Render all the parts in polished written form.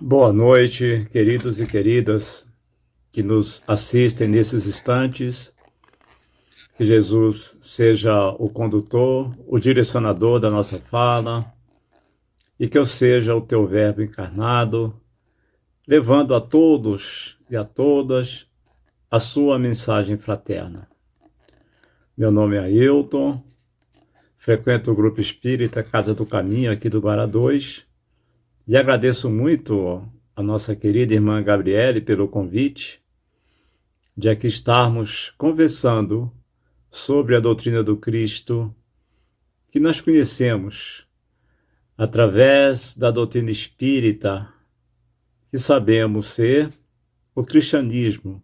Boa noite, queridos e queridas que nos assistem nesses instantes. Que Jesus seja o condutor, o direcionador da nossa fala e que eu seja o teu verbo encarnado, levando a todos e a todas a sua mensagem fraterna. Meu nome é Ailton, frequento o Grupo Espírita Casa do Caminho aqui do Guará 2 e agradeço muito a nossa querida irmã Gabriele pelo convite de aqui estarmos conversando sobre a doutrina do Cristo que nós conhecemos através da doutrina espírita, que sabemos ser o cristianismo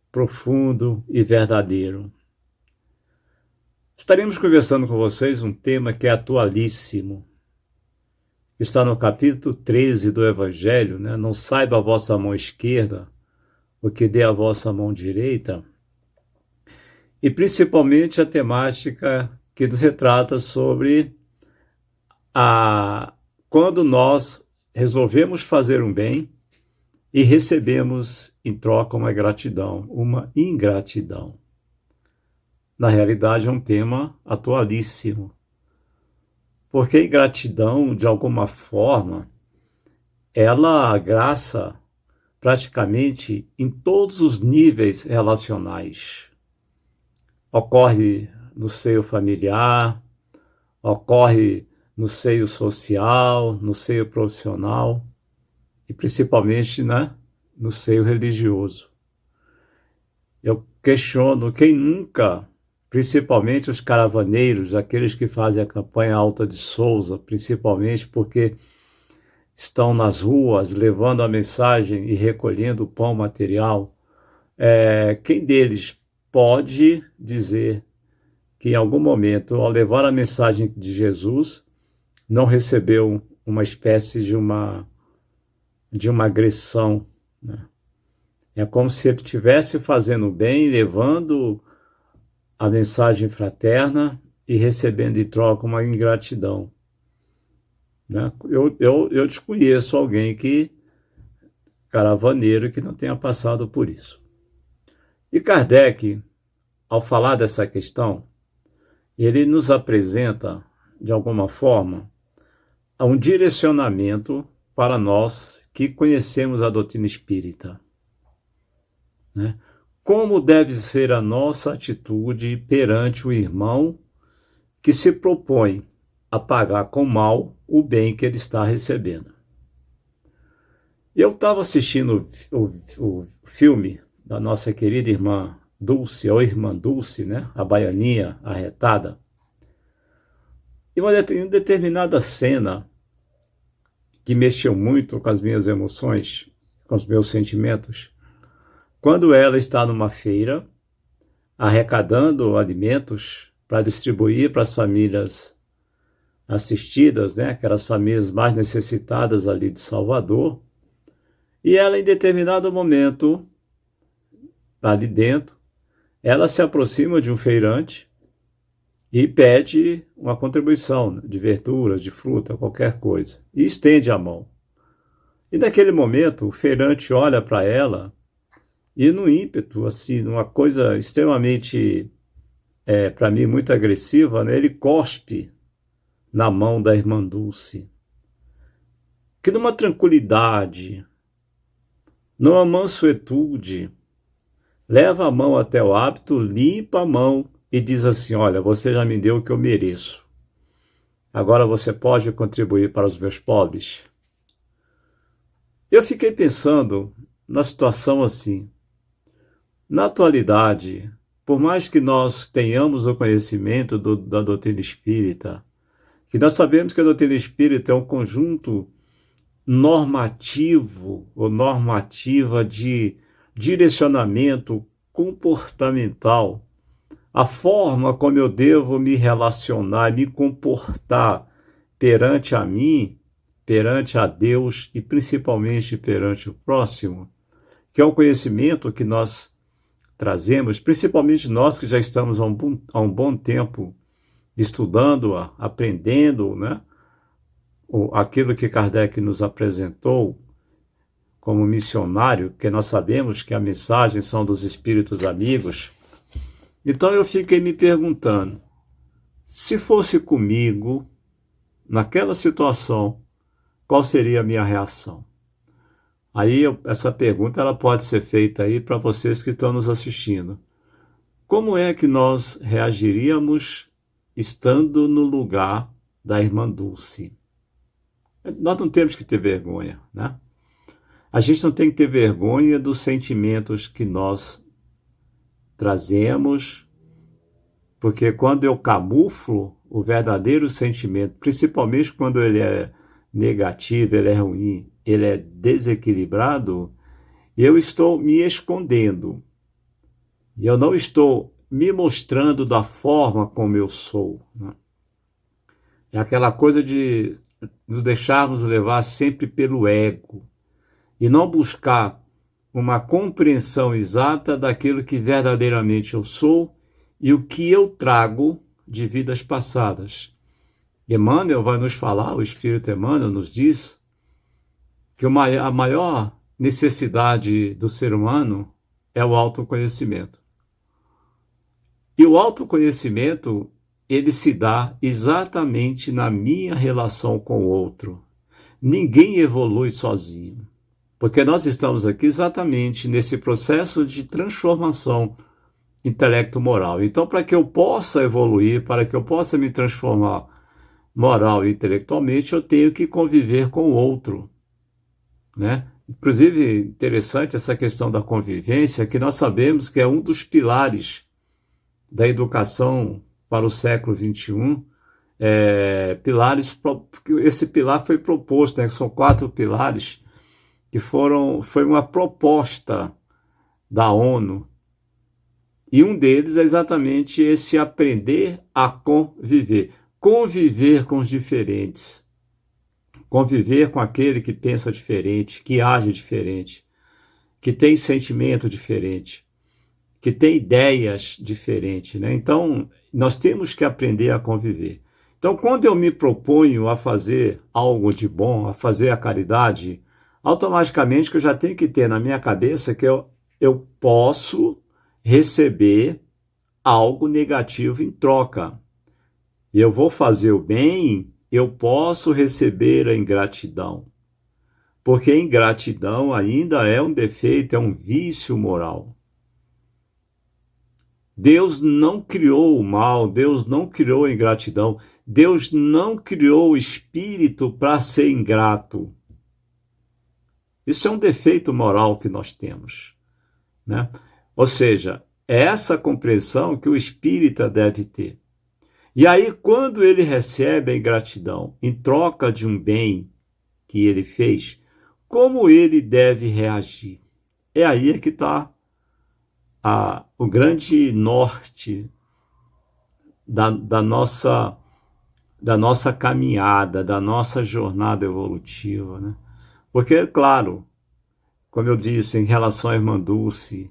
profundo e verdadeiro. Estaremos conversando com vocês um tema que é atualíssimo. Está no capítulo 13 do Evangelho, né? Não saiba a vossa mão esquerda o que dê a vossa mão direita. E principalmente a temática que nos retrata sobre quando nós resolvemos fazer um bem e recebemos em troca uma gratidão, uma ingratidão. Na realidade é um tema atualíssimo, porque a ingratidão, de alguma forma, ela graça praticamente em todos os níveis relacionais. Ocorre no seio familiar, ocorre no seio social, no seio profissional e principalmente, no seio religioso. Eu questiono quem nunca, principalmente os caravaneiros, aqueles que fazem a campanha Alta de Souza, principalmente porque estão nas ruas levando a mensagem e recolhendo o pão material, quem deles pode dizer que em algum momento, ao levar a mensagem de Jesus, não recebeu uma espécie de uma agressão, né? É como se ele estivesse fazendo bem, levando a mensagem fraterna e recebendo em troca uma ingratidão, né? Eu desconheço alguém caravaneiro, que não tenha passado por isso. E Kardec, ao falar dessa questão, ele nos apresenta, de alguma forma, um direcionamento para nós que conhecemos a doutrina espírita, né? Como deve ser a nossa atitude perante o irmão que se propõe a pagar com mal o bem que ele está recebendo. Eu estava assistindo o filme da nossa querida irmã Dulce, ou irmã Dulce, né? A baianinha arretada. E em determinada cena que mexeu muito com as minhas emoções, com os meus sentimentos, quando ela está numa feira arrecadando alimentos para distribuir para as famílias assistidas, né? Aquelas famílias mais necessitadas ali de Salvador, e ela em determinado momento, ali dentro, ela se aproxima de um feirante e pede uma contribuição de verduras, de fruta, qualquer coisa, e estende a mão. E naquele momento, o feirante olha para ela e, no ímpeto, assim, uma coisa extremamente, para mim, muito agressiva, né, ele cospe na mão da irmã Dulce, que numa tranquilidade, numa mansuetude, leva a mão até o hábito, limpa a mão e diz assim: olha, você já me deu o que eu mereço. Agora você pode contribuir para os meus pobres? Eu fiquei pensando na situação assim. Na atualidade, por mais que nós tenhamos o conhecimento da doutrina espírita, que nós sabemos que a doutrina espírita é um conjunto normativo ou normativa de direcionamento comportamental, a forma como eu devo me relacionar, me comportar perante a mim, perante a Deus e principalmente perante o próximo, que é um conhecimento que nós trazemos, principalmente nós que já estamos há um bom tempo estudando, aprendendo, né? Aquilo que Kardec nos apresentou, como missionário, porque nós sabemos que a mensagem são dos espíritos amigos. Então eu fiquei me perguntando, se fosse comigo, naquela situação, qual seria a minha reação? Aí essa pergunta ela pode ser feita aí para vocês que estão nos assistindo. Como é que nós reagiríamos estando no lugar da irmã Dulce? Nós não temos que ter vergonha, né? A gente não tem que ter vergonha dos sentimentos que nós trazemos, porque quando eu camuflo o verdadeiro sentimento, principalmente quando ele é negativo, ele é ruim, ele é desequilibrado, eu estou me escondendo. E eu não estou me mostrando da forma como eu sou, né? É aquela coisa de nos deixarmos levar sempre pelo ego e não buscar uma compreensão exata daquilo que verdadeiramente eu sou e o que eu trago de vidas passadas. Emmanuel vai nos falar, o Espírito Emmanuel nos diz, que a maior necessidade do ser humano é o autoconhecimento. E o autoconhecimento, ele se dá exatamente na minha relação com o outro. Ninguém evolui sozinho, porque nós estamos aqui exatamente nesse processo de transformação intelecto-moral. Então, para que eu possa evoluir, para que eu possa me transformar moral e intelectualmente, eu tenho que conviver com o outro, né? Inclusive, interessante essa questão da convivência, que nós sabemos que é um dos pilares da educação para o século XXI, esse pilar foi proposto, né? São 4 pilares que foi uma proposta da ONU, e um deles é exatamente esse aprender a conviver com os diferentes, conviver com aquele que pensa diferente, que age diferente, que tem sentimento diferente, que tem ideias diferentes, né? Então, nós temos que aprender a conviver. Então, quando eu me proponho a fazer algo de bom, a fazer a caridade, automaticamente que eu já tenho que ter na minha cabeça que eu posso receber algo negativo em troca. E eu vou fazer o bem, eu posso receber a ingratidão. Porque a ingratidão ainda é um defeito, é um vício moral. Deus não criou o mal, Deus não criou a ingratidão, Deus não criou o espírito para ser ingrato. Isso é um defeito moral que nós temos, né? Ou seja, é essa compreensão que o espírita deve ter. E aí, quando ele recebe a ingratidão em troca de um bem que ele fez, como ele deve reagir? É aí que está o grande norte da nossa caminhada, da nossa jornada evolutiva, né? Porque, claro, como eu disse, em relação à irmã Dulce,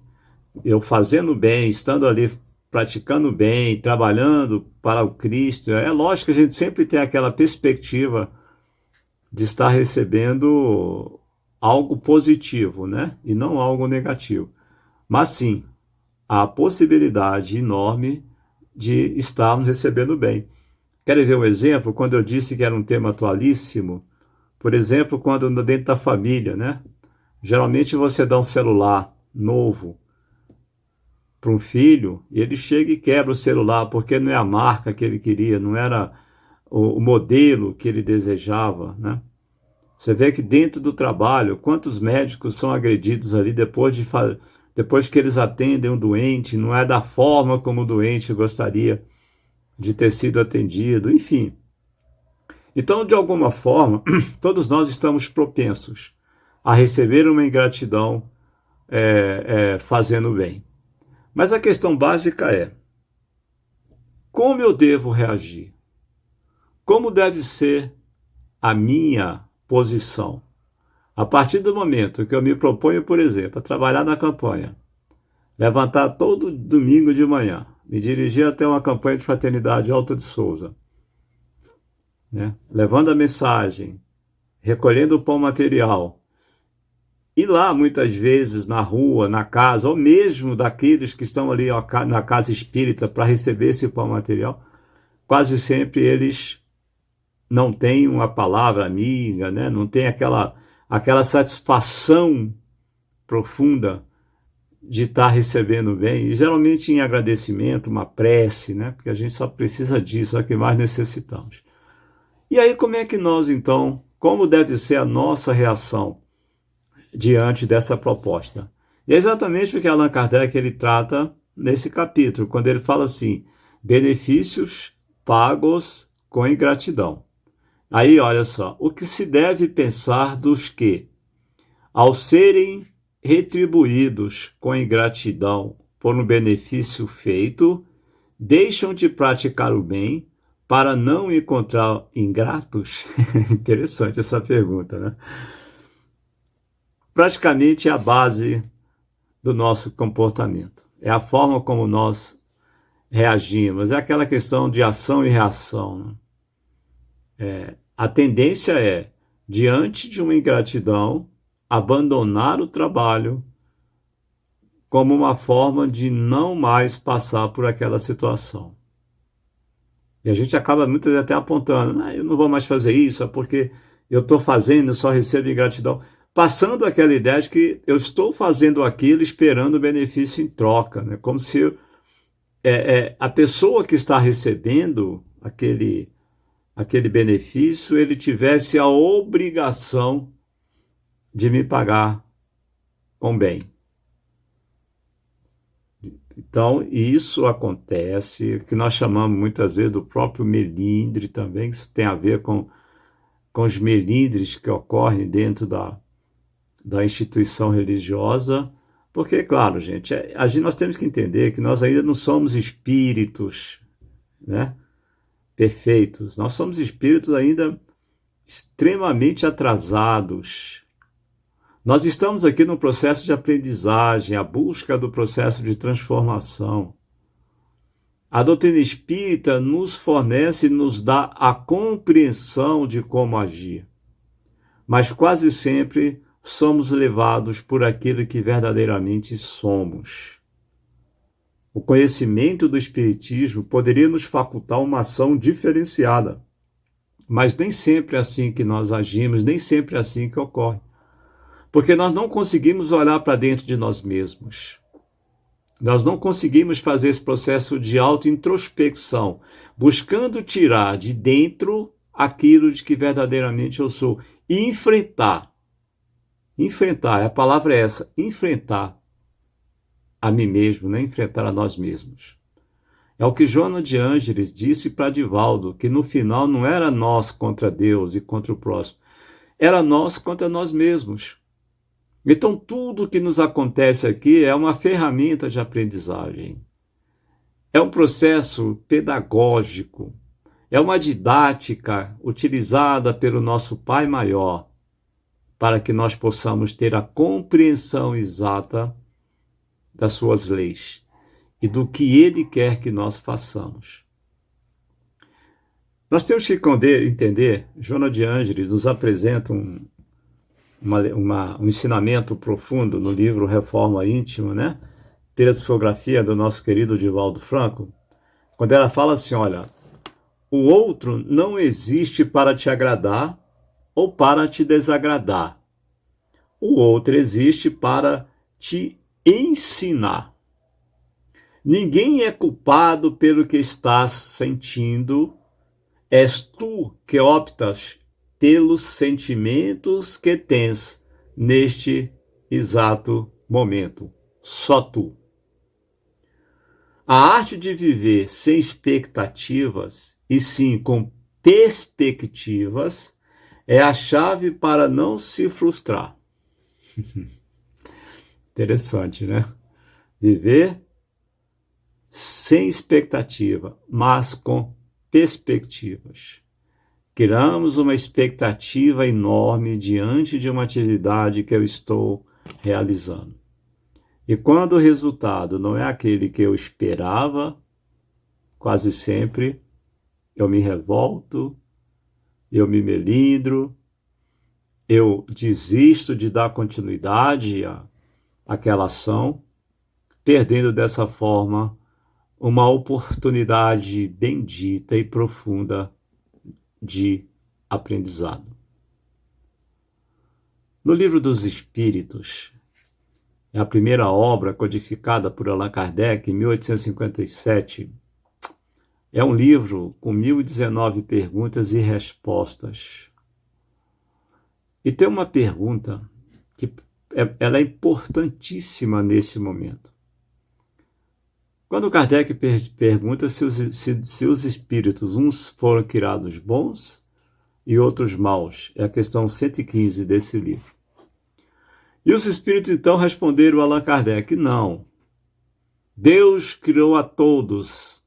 eu fazendo bem, estando ali praticando bem, trabalhando para o Cristo, é lógico que a gente sempre tem aquela perspectiva de estar recebendo algo positivo, né? E não algo negativo. Mas sim, há a possibilidade enorme de estarmos recebendo bem. Querem ver um exemplo? Quando eu disse que era um tema atualíssimo, por exemplo, quando dentro da família, né? Geralmente você dá um celular novo para um filho, e ele chega e quebra o celular, porque não é a marca que ele queria, não era o modelo que ele desejava, né? Você vê que dentro do trabalho, quantos médicos são agredidos ali depois que eles atendem um doente, não é da forma como o doente gostaria de ter sido atendido, enfim. Então, de alguma forma, todos nós estamos propensos a receber uma ingratidão fazendo bem. Mas a questão básica é: como eu devo reagir? Como deve ser a minha posição? A partir do momento que eu me proponho, por exemplo, a trabalhar na campanha, levantar todo domingo de manhã, me dirigir até uma campanha de fraternidade Alta de Souza, né? Levando a mensagem, recolhendo o pão material E lá, muitas vezes, na rua, na casa, ou mesmo daqueles que estão ali ó, na casa espírita para receber esse pão material, quase sempre eles não têm uma palavra amiga, né? Não tem aquela satisfação profunda de estar recebendo bem, e geralmente em agradecimento, uma prece, né? Porque a gente só precisa disso, é o que mais necessitamos. E aí, como é que nós, então, como deve ser a nossa reação diante dessa proposta? E é exatamente o que Allan Kardec ele trata nesse capítulo, quando ele fala assim, benefícios pagos com ingratidão. Aí, olha só, o que se deve pensar dos que, ao serem retribuídos com ingratidão por um benefício feito, deixam de praticar o bem para não encontrar ingratos? Interessante essa pergunta, né? Praticamente é a base do nosso comportamento. É a forma como nós reagimos. É aquela questão de ação e reação. Né? A tendência é, diante de uma ingratidão, abandonar o trabalho como uma forma de não mais passar por aquela situação. E a gente acaba muitas vezes até apontando, eu não vou mais fazer isso, é porque eu estou fazendo, eu só recebo ingratidão. Passando aquela ideia de que eu estou fazendo aquilo esperando benefício em troca, né? Como se a pessoa que está recebendo aquele benefício, ele tivesse a obrigação de me pagar com bem. Então, isso acontece, que nós chamamos muitas vezes do próprio melindre também, que isso tem a ver com os melindres que ocorrem dentro da instituição religiosa, porque, claro, gente, nós temos que entender que nós ainda não somos espíritos, né, perfeitos, nós somos espíritos ainda extremamente atrasados. Nós estamos aqui no processo de aprendizagem, a busca do processo de transformação. A doutrina espírita nos fornece e nos dá a compreensão de como agir. Mas quase sempre somos levados por aquilo que verdadeiramente somos. O conhecimento do Espiritismo poderia nos facultar uma ação diferenciada, mas nem sempre é assim que nós agimos, nem sempre é assim que ocorre. Porque nós não conseguimos olhar para dentro de nós mesmos. Nós não conseguimos fazer esse processo de auto-introspecção, buscando tirar de dentro aquilo de que verdadeiramente eu sou e enfrentar, a palavra é essa, enfrentar a mim mesmo, né? Enfrentar a nós mesmos. É o que Joana de Ângeles disse para Divaldo, que no final não era nós contra Deus e contra o próximo, era nós contra nós mesmos. Então, tudo que nos acontece aqui é uma ferramenta de aprendizagem. É um processo pedagógico. É uma didática utilizada pelo nosso Pai Maior para que nós possamos ter a compreensão exata das suas leis e do que Ele quer que nós façamos. Nós temos que entender, Joana de Ângeles nos apresenta um ensinamento profundo no livro Reforma Íntima, né? Pela psicografia do nosso querido Divaldo Franco, quando ela fala assim, olha, o outro não existe para te agradar ou para te desagradar. O outro existe para te ensinar. Ninguém é culpado pelo que estás sentindo, és tu que optas pelos sentimentos que tens neste exato momento. Só tu. A arte de viver sem expectativas, e sim com perspectivas, é a chave para não se frustrar. Interessante, né? Viver sem expectativa, mas com perspectivas. Criamos uma expectativa enorme diante de uma atividade que eu estou realizando. E quando o resultado não é aquele que eu esperava, quase sempre eu me revolto, eu me melindro, eu desisto de dar continuidade àquela ação, perdendo dessa forma uma oportunidade bendita e profunda de aprendizado. No Livro dos Espíritos, é a primeira obra codificada por Allan Kardec em 1857. É um livro com 1019 perguntas e respostas. E tem uma pergunta que ela é importantíssima nesse momento. Quando Kardec pergunta se os espíritos, uns foram criados bons e outros maus, é a questão 115 desse livro. E os espíritos então responderam a Allan Kardec: não. Deus criou a todos,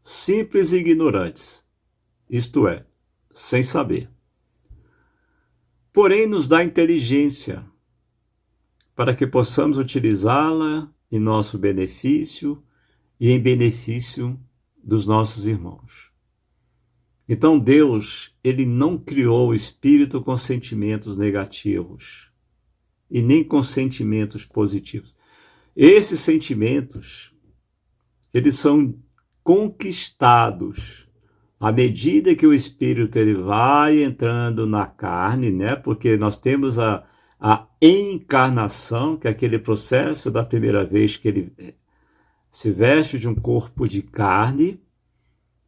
simples e ignorantes, isto é, sem saber. Porém, nos dá inteligência para que possamos utilizá-la em nosso benefício e em benefício dos nossos irmãos. Então Deus, ele não criou o espírito com sentimentos negativos e nem com sentimentos positivos. Esses sentimentos, eles são conquistados à medida que o espírito ele vai entrando na carne, né? Porque nós temos a encarnação, que é aquele processo da primeira vez que ele se veste de um corpo de carne.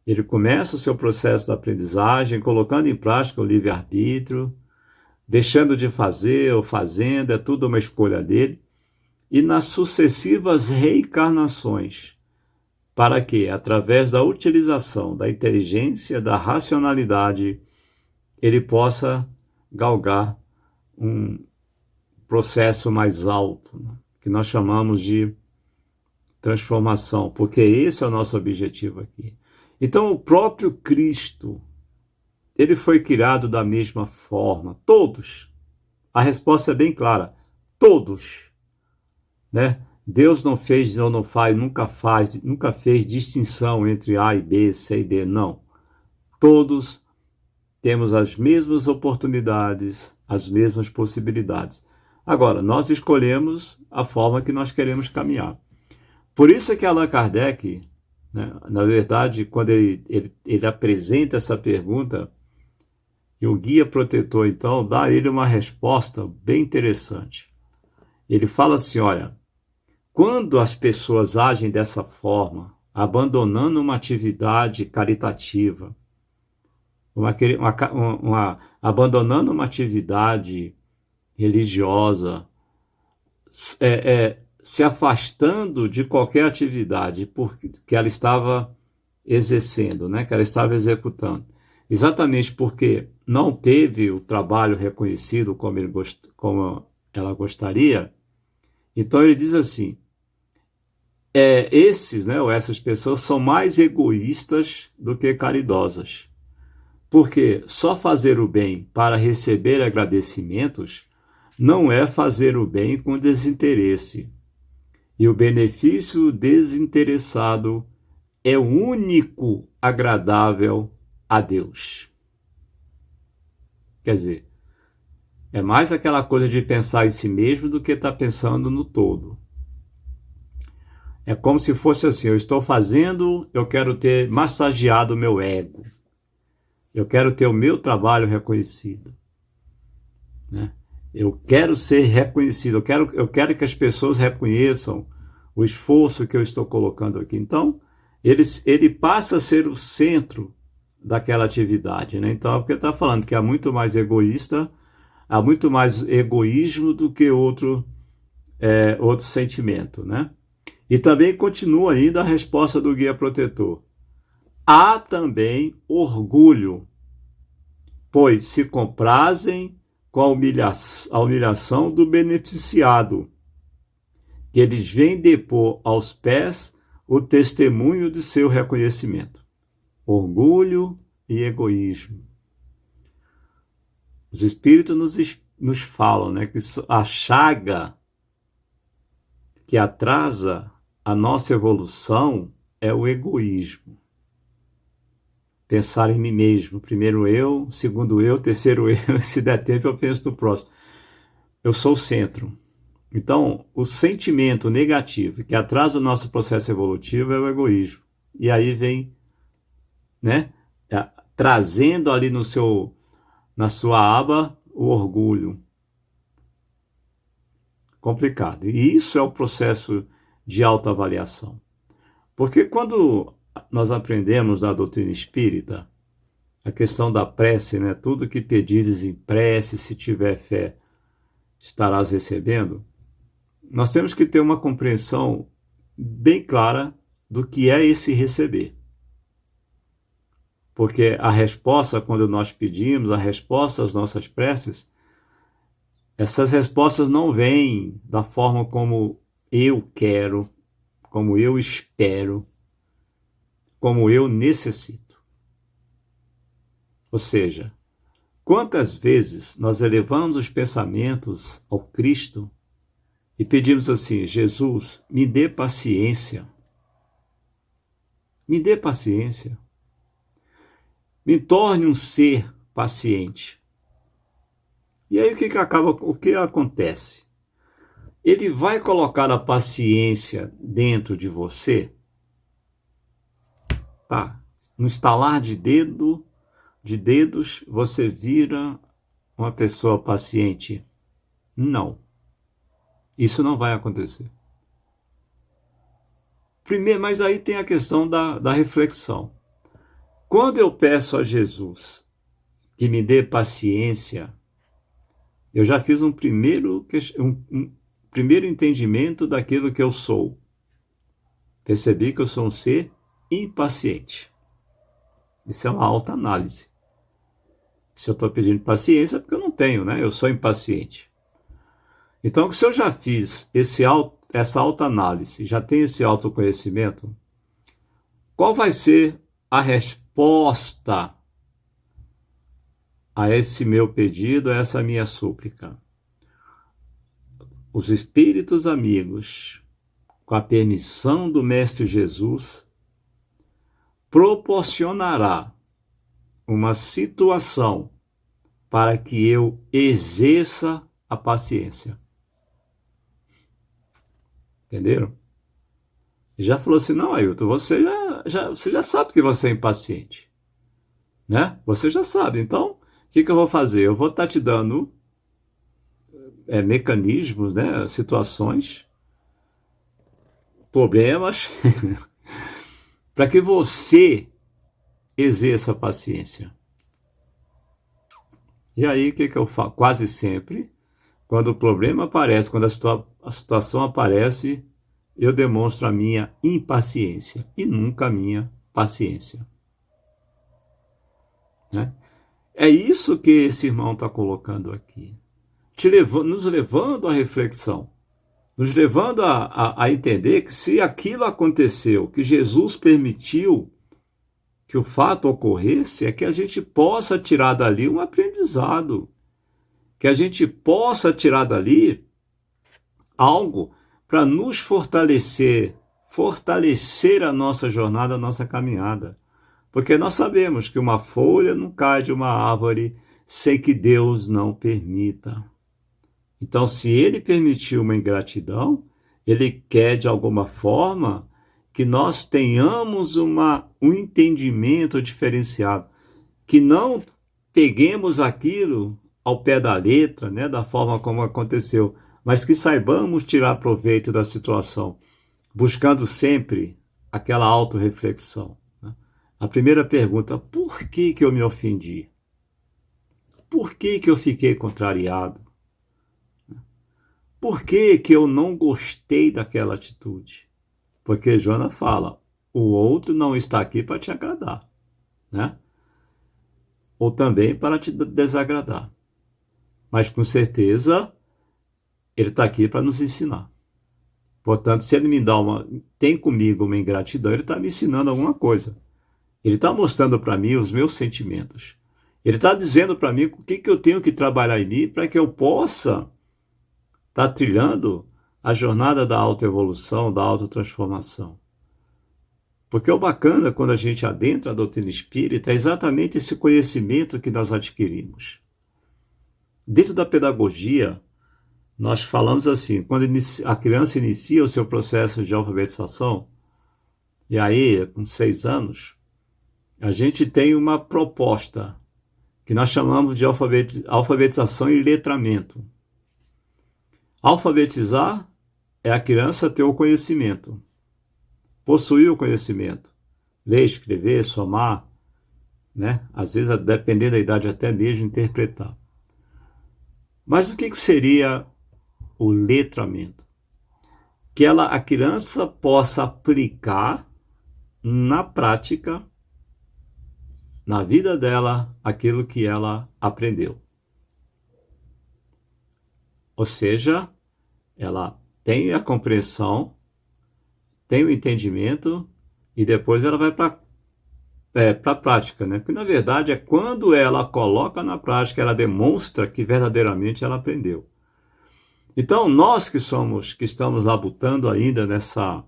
Ele começa o seu processo da aprendizagem, colocando em prática o livre-arbítrio, deixando de fazer ou fazendo, é tudo uma escolha dele. E nas sucessivas reencarnações, para que, através da utilização da inteligência, da racionalidade, ele possa galgar um processo mais alto, né? Que nós chamamos de transformação, porque esse é o nosso objetivo aqui. Então, o próprio Cristo, ele foi criado da mesma forma, todos. A resposta é bem clara, todos, né? Deus não fez ou não faz, nunca fez distinção entre A e B, C e D, não. Todos temos as mesmas oportunidades, as mesmas possibilidades. Agora, nós escolhemos a forma que nós queremos caminhar. Por isso é que Allan Kardec, né, na verdade, quando ele apresenta essa pergunta, e o guia protetor, então, dá a ele uma resposta bem interessante. Ele fala assim, olha, quando as pessoas agem dessa forma, abandonando uma atividade caritativa, abandonando uma atividade religiosa, se afastando de qualquer atividade que ela estava exercendo, né, que ela estava executando, exatamente porque não teve o trabalho reconhecido como ela gostaria. Então ele diz assim, esses, né, ou essas pessoas são mais egoístas do que caridosas, porque só fazer o bem para receber agradecimentos não é fazer o bem com desinteresse. E o benefício desinteressado é o único agradável a Deus. Quer dizer, é mais aquela coisa de pensar em si mesmo do que estar pensando no todo. É como se fosse assim, eu estou fazendo, eu quero ter massageado o meu ego. Eu quero ter o meu trabalho reconhecido, né? Eu quero ser reconhecido, eu quero que as pessoas reconheçam o esforço que eu estou colocando aqui. Então, ele passa a ser o centro daquela atividade, né? Então, é porque está falando que há muito mais egoísmo do que outro sentimento, né? E também continua ainda a resposta do guia protetor. Há também orgulho, pois se comprazem com a humilhação do beneficiado, que eles vêm depor aos pés o testemunho de seu reconhecimento. Orgulho e egoísmo. Os espíritos nos falam, né, que a chaga que atrasa a nossa evolução é o egoísmo. pensar em mim mesmo. Primeiro eu, segundo eu, terceiro eu, se der tempo eu penso no próximo. Eu sou o centro. Então, o sentimento negativo que atrasa o nosso processo evolutivo é o egoísmo. E aí vem, né, trazendo ali na sua aba o orgulho. Complicado. E isso é o processo de autoavaliação. Porque quando nós aprendemos da doutrina espírita, a questão da prece, né, tudo que pedires em prece, se tiver fé, estarás recebendo, nós temos que ter uma compreensão bem clara do que é esse receber. Porque a resposta, quando nós pedimos, a resposta às nossas preces, essas respostas não vêm da forma como eu quero, como eu espero, como eu necessito. Ou seja, quantas vezes nós elevamos os pensamentos ao Cristo e pedimos assim: Jesus, me dê paciência. Me dê paciência. Me torne um ser paciente. E aí o que acontece? Ele vai colocar a paciência dentro de você, tá? No estalar de dedos, você vira uma pessoa paciente. Não. Isso não vai acontecer. Primeiro, mas aí tem a questão da reflexão. Quando eu peço a Jesus que me dê paciência, eu já fiz um primeiro entendimento daquilo que eu sou. Percebi que eu sou um ser impaciente. Isso é uma autoanálise. Se eu estou pedindo paciência, é porque eu não tenho, né? Eu sou impaciente. Então, se eu já fiz essa autoanálise, já tenho esse autoconhecimento, qual vai ser a resposta a esse meu pedido, a essa minha súplica? Os espíritos amigos, com a permissão do Mestre Jesus, proporcionará uma situação para que eu exerça a paciência. Entenderam? E já falou assim: não, Ailton, você já sabe que você é impaciente, né? Você já sabe. Então, o que eu vou fazer? Eu vou estar te dando mecanismos, né? Situações, problemas, para que você exerça a paciência. E aí, o que eu faço? Quase sempre, quando o problema aparece, quando a situação aparece, eu demonstro a minha impaciência e nunca a minha paciência. Né? É isso que esse irmão está colocando aqui. Nos levando à reflexão, nos levando a entender que se aquilo aconteceu, que Jesus permitiu que o fato ocorresse, é que a gente possa tirar dali um aprendizado, que a gente possa tirar dali algo para nos fortalecer a nossa jornada, a nossa caminhada. Porque nós sabemos que uma folha não cai de uma árvore sem que Deus não permita. Então, se Ele permitiu uma ingratidão, Ele quer, de alguma forma, que nós tenhamos um entendimento diferenciado, que não peguemos aquilo ao pé da letra, né, da forma como aconteceu, mas que saibamos tirar proveito da situação, buscando sempre aquela autorreflexão. Né? A primeira pergunta: por que eu me ofendi? Por que eu fiquei contrariado? Por que eu não gostei daquela atitude? Porque Joana fala: o outro não está aqui para te agradar, né? Ou também para te desagradar. Mas com certeza ele está aqui para nos ensinar. Portanto, se ele tem comigo uma ingratidão, ele está me ensinando alguma coisa. Ele está mostrando para mim os meus sentimentos. Ele está dizendo para mim o que eu tenho que trabalhar em mim para que eu possa estar trilhando a jornada da autoevolução, da autotransformação. Porque o bacana, quando a gente adentra a doutrina espírita, é exatamente esse conhecimento que nós adquirimos. Dentro da pedagogia, nós falamos assim, quando a criança inicia o seu processo de alfabetização, e aí, com 6 anos, a gente tem uma proposta que nós chamamos de alfabetização e letramento. Alfabetizar é a criança ter o conhecimento, possuir o conhecimento, ler, escrever, somar, né? Às vezes, dependendo da idade, até mesmo interpretar. Mas o que seria o letramento? Que a criança possa aplicar na prática, na vida dela, aquilo que ela aprendeu. Ou seja, ela tem a compreensão, tem o entendimento e depois ela vai para a prática, né? Porque na verdade é quando ela coloca na prática, ela demonstra que verdadeiramente ela aprendeu. Então nós que estamos labutando ainda nessa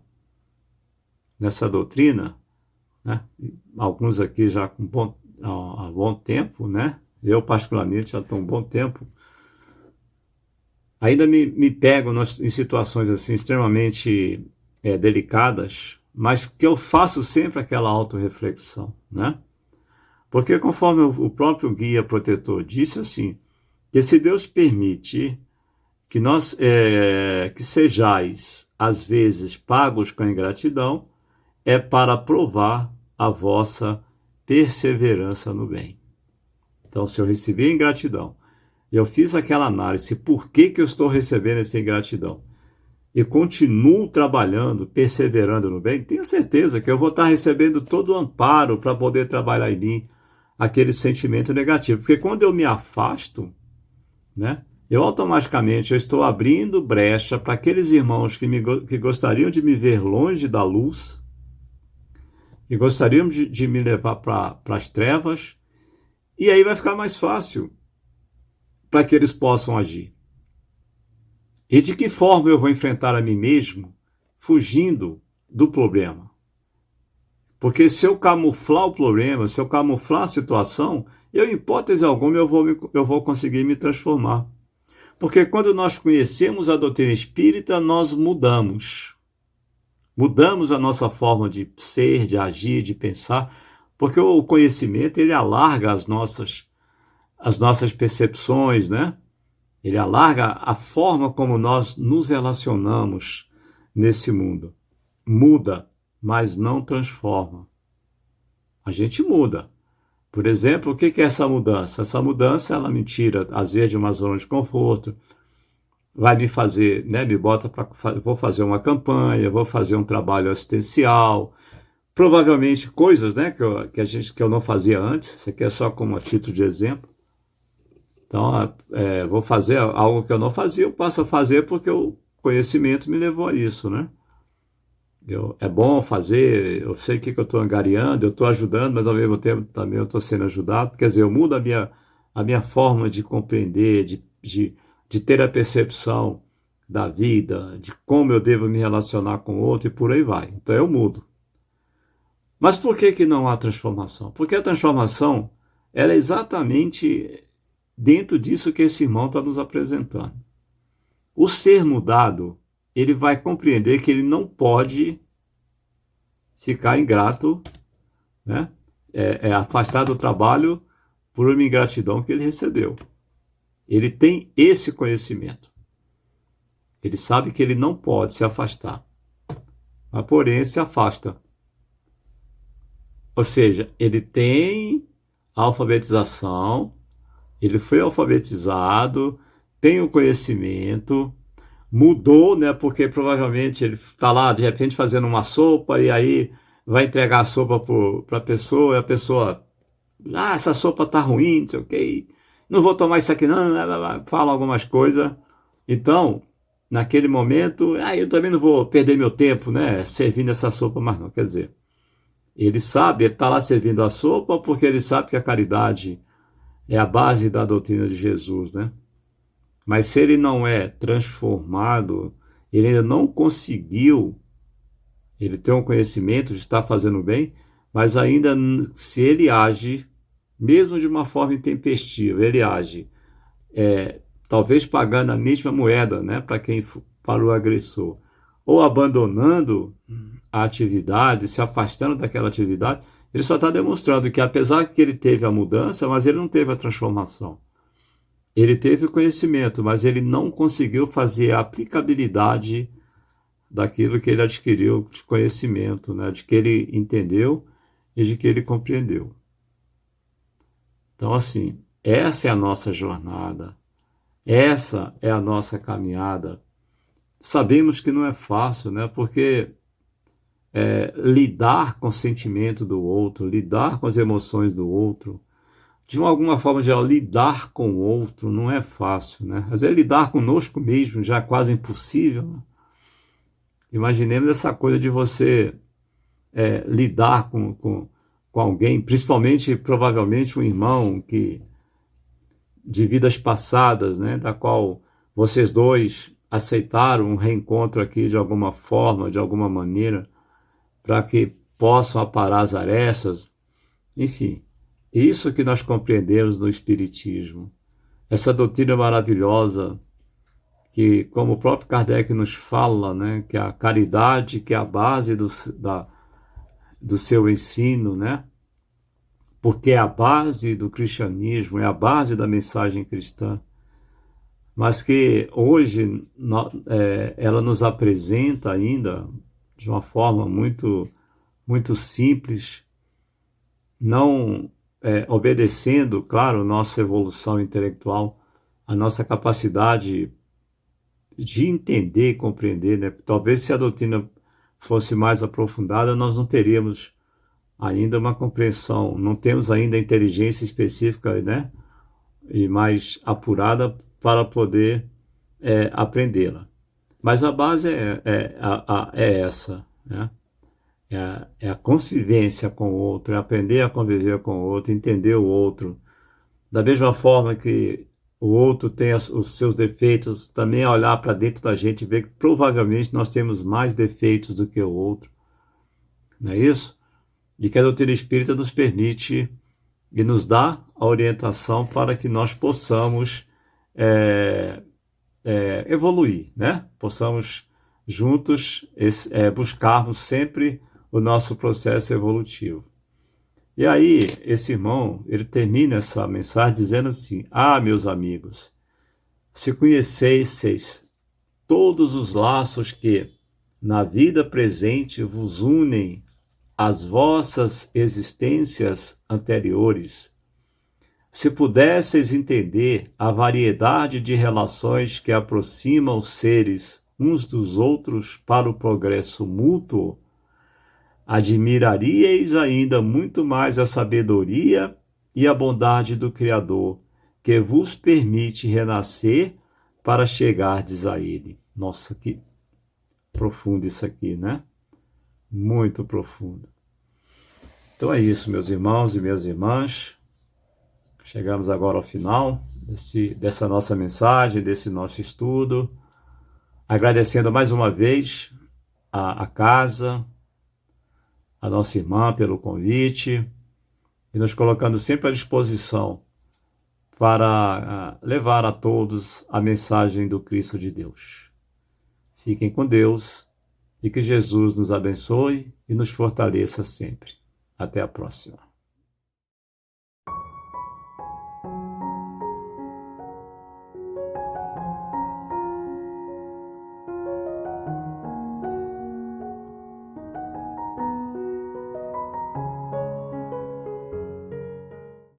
doutrina, né? Alguns aqui já há bom tempo, né? Eu particularmente já estou um bom tempo. Ainda me pego em situações assim extremamente delicadas, mas que eu faço sempre aquela autorreflexão, né? Porque conforme o próprio guia protetor disse assim, que se Deus permite que nós que sejais às vezes pagos com ingratidão, é para provar a vossa perseverança no bem. Então, se eu recebi ingratidão, eu fiz aquela análise, por que eu estou recebendo essa ingratidão? E continuo trabalhando, perseverando no bem, tenho certeza que eu vou estar recebendo todo o amparo para poder trabalhar em mim aquele sentimento negativo. Porque quando eu me afasto, né, eu automaticamente estou abrindo brecha para aqueles irmãos que gostariam de me ver longe da luz, que gostariam de me levar para as trevas, e aí vai ficar mais fácil para que eles possam agir. E de que forma eu vou enfrentar a mim mesmo fugindo do problema? Porque se eu camuflar o problema, se eu camuflar a situação, eu, em hipótese alguma, eu vou conseguir me transformar. Porque quando nós conhecemos a doutrina espírita, nós mudamos. Mudamos a nossa forma de ser, de agir, de pensar, porque o conhecimento ele alarga as nossas percepções, né? Ele alarga a forma como nós nos relacionamos nesse mundo. Muda, mas não transforma. A gente muda. Por exemplo, o que é essa mudança? Essa mudança, ela me tira, às vezes, de uma zona de conforto, vai me fazer, né, me bota para... Vou fazer uma campanha, vou fazer um trabalho assistencial, provavelmente coisas, né, que eu não fazia antes, isso aqui é só como a título de exemplo. Então, vou fazer algo que eu não fazia, eu passo a fazer porque o conhecimento me levou a isso, né? É bom fazer, eu sei o que eu estou angariando, eu estou ajudando, mas ao mesmo tempo também eu estou sendo ajudado. Quer dizer, eu mudo a minha forma de compreender, de ter a percepção da vida, de como eu devo me relacionar com o outro e por aí vai. Então eu mudo. Mas por que não há transformação? Porque a transformação, ela é exatamente dentro disso que esse irmão está nos apresentando. O ser mudado, ele vai compreender que ele não pode ficar ingrato, né? Afastado do trabalho por uma ingratidão que ele recebeu. Ele tem esse conhecimento. Ele sabe que ele não pode se afastar, mas porém se afasta. Ou seja, ele tem a alfabetização, ele foi alfabetizado, tem o conhecimento, mudou, né? Porque provavelmente ele está lá, de repente, fazendo uma sopa e aí vai entregar a sopa para a pessoa e a pessoa, essa sopa tá ruim, não sei o quê, não vou tomar isso aqui não, fala algumas coisas. Então, naquele momento, eu também não vou perder meu tempo, né? Servindo essa sopa mais não, quer dizer, ele sabe, ele está lá servindo a sopa porque ele sabe que a caridade é a base da doutrina de Jesus, né? Mas se ele não é transformado, ele ainda não conseguiu Ele tem um conhecimento de estar fazendo bem, mas ainda se ele age, mesmo de uma forma intempestiva, ele age, talvez pagando a mesma moeda, né, para o agressor, ou abandonando a atividade, se afastando daquela atividade, ele só está demonstrando que, apesar que ele teve a mudança, mas ele não teve a transformação. Ele teve o conhecimento, mas ele não conseguiu fazer a aplicabilidade daquilo que ele adquiriu de conhecimento, né? De que ele entendeu e de que ele compreendeu. Então, assim, essa é a nossa jornada, essa é a nossa caminhada. Sabemos que não é fácil, né? Porque lidar com o sentimento do outro, lidar com as emoções do outro, de alguma forma geral, lidar com o outro não é fácil, né? Às vezes lidar conosco mesmo já é quase impossível, né? Imaginemos essa coisa de você lidar com alguém, principalmente, provavelmente, um irmão de vidas passadas, né? Da qual vocês dois aceitaram um reencontro aqui de alguma forma, de alguma maneira, para que possam aparar as arestas, enfim. Isso que nós compreendemos no Espiritismo. Essa doutrina maravilhosa que, como o próprio Kardec nos fala, né, que a caridade, que é a base do seu ensino, né, porque é a base do cristianismo, é a base da mensagem cristã, mas que hoje ela nos apresenta ainda de uma forma muito, muito simples, não obedecendo, claro, nossa evolução intelectual, a nossa capacidade de entender e compreender, né? Talvez se a doutrina fosse mais aprofundada, nós não teríamos ainda uma compreensão, não temos ainda a inteligência específica, né? E mais apurada para poder aprendê-la. Mas a base é essa, né? É a convivência com o outro, é aprender a conviver com o outro, entender o outro. Da mesma forma que o outro tem os seus defeitos, também olhar para dentro da gente e ver que provavelmente nós temos mais defeitos do que o outro. Não é isso? E que a doutrina espírita nos permite e nos dá a orientação para que nós possamos evoluir, né? Possamos juntos buscarmos sempre o nosso processo evolutivo. E aí, esse irmão, ele termina essa mensagem dizendo assim: meus amigos, se conhecesseis todos os laços que, na vida presente, vos unem às vossas existências anteriores, se pudesseis entender a variedade de relações que aproximam os seres uns dos outros para o progresso mútuo, admiraríeis ainda muito mais a sabedoria e a bondade do Criador, que vos permite renascer para chegardes a Ele. Nossa, que profundo isso aqui, né? Muito profundo. Então é isso, meus irmãos e minhas irmãs. Chegamos agora ao final dessa nossa mensagem, desse nosso estudo. Agradecendo mais uma vez a casa, a nossa irmã pelo convite e nos colocando sempre à disposição para levar a todos a mensagem do Cristo de Deus. Fiquem com Deus e que Jesus nos abençoe e nos fortaleça sempre. Até a próxima.